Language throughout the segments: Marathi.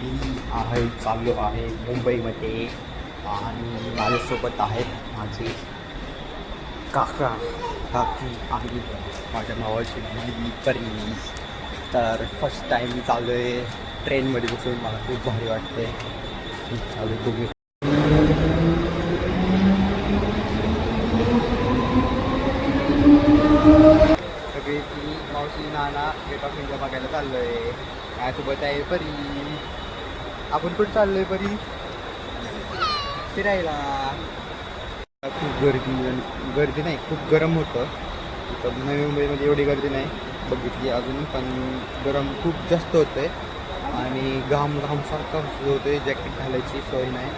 मी चाललो आहे मुंबईमध्ये आणि माझ्यासोबत आहेत माझे काका काकी आणि माझ्या भावाची मुलगी करी. तर फर्स्ट टाईम मी चाललो आहे ट्रेनमध्ये बसून. मला खूप भारी वाटते. चालू तुम्ही सगळी ती मावशी नाना गेट ऑफ इंडिया बघायला चाललो आहे. माझ्यासोबत आहे परी. आपण कुठं चाललो आहे परी? फिरायला. खूप गर्दी नाही, खूप गरम होतं इथं. नवी मुंबईमध्ये एवढी गर्दी नाही बघितली अजून, पण गरम खूप जास्त होतं आहे आणि घामसारखं होतं आहे. जॅकेट घालायची सोय नाही,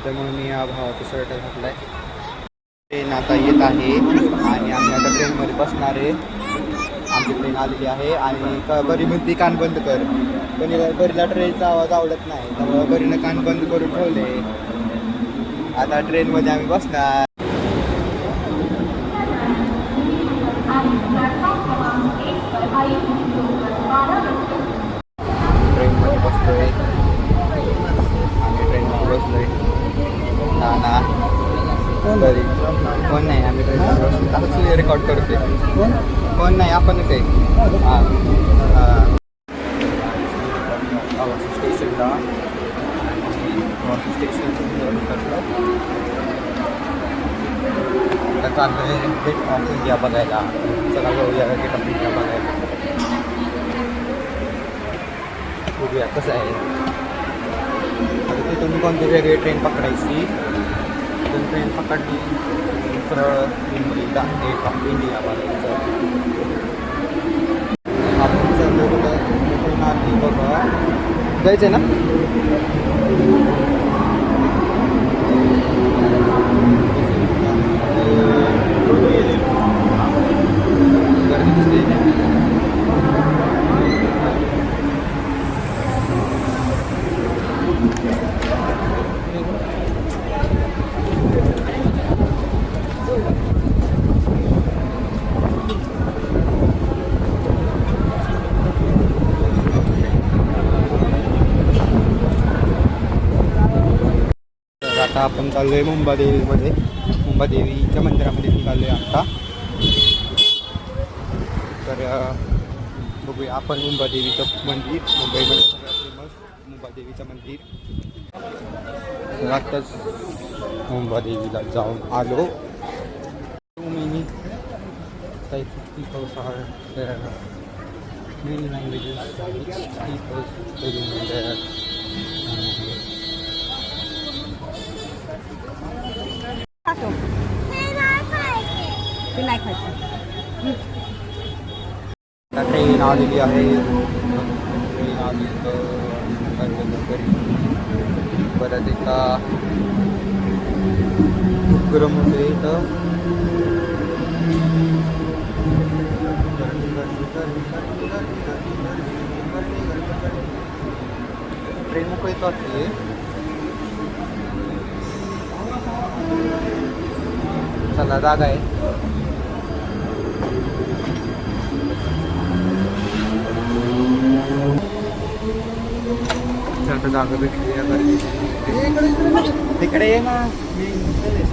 त्यामुळे मी या भावाचा शर्ट घातला आहे. ट्रेन आता येत आहे आणि आम्ही आता ट्रेनमध्ये बसणार आहे. आमची ट्रेन आलेली आहे आणि बरी म्हणते कान बंद कर, पण बरीला ट्रेनचा आवाज आवडत नाही, त्यामुळे बरीनं कान बंद करून ठेवले. आता ट्रेनमध्ये आम्ही बसणार. ट्रेनमध्ये बसलोय आम्ही. ट्रेनमध्ये बसलोय. नाना बरी कोण नाही. आम्ही ट्रेनमध्ये बसलो. असंच रेकॉर्ड करतोय. कोण नाही, आपणच आहे. हां स्टेशनला स्टेशन आता चाललो आहे गेट ऑफ इंडिया बघायला. चला जाऊया गेट ऑफ इंडिया बघायला. बघूया कसं आहे. आता तिथून कोणती वेगळी ट्रेन पकडायची. तिथून ट्रेन पकडली सरळ मुंबईला गेट ऑफ इंडिया बघायचं. आपण चाललो कुठं बघा. जायचं आहे ना? गर्दी दिसते. आता आपण चाललो आहे मुंबादेवीमध्ये. मुंबादेवीच्या मंदिरामध्ये निघालो आहे आत्ता. तर बघूया आपण मुंबादेवीचं मंदिर. मुंबईमध्ये सगळ्यात फेमस मुंबादेवीचं मंदिर. तर आत्ताच मुंबादेवीला जाऊन आलो. Many types of peoples are there. Many languages peoples living there. Train आलेली आहे. ट्रेन आली परत एकदा खूप गरम होते इथं. ट्रेन मोकळीच वाटते. चला जागा आहे. आता जागा भेटली. तिकडे ये ना.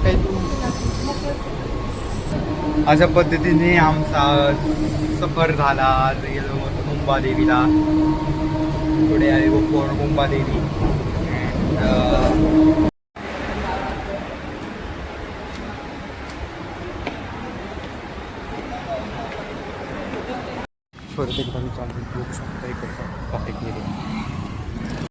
काय तू. अशा पद्धतीने आमचा सफर झाला. गेलो मुंबादेवीला. पुढे आहे मुंबादेवी. परत एकदा मी चालू बघू शकता इकडचा बाहेर गेले.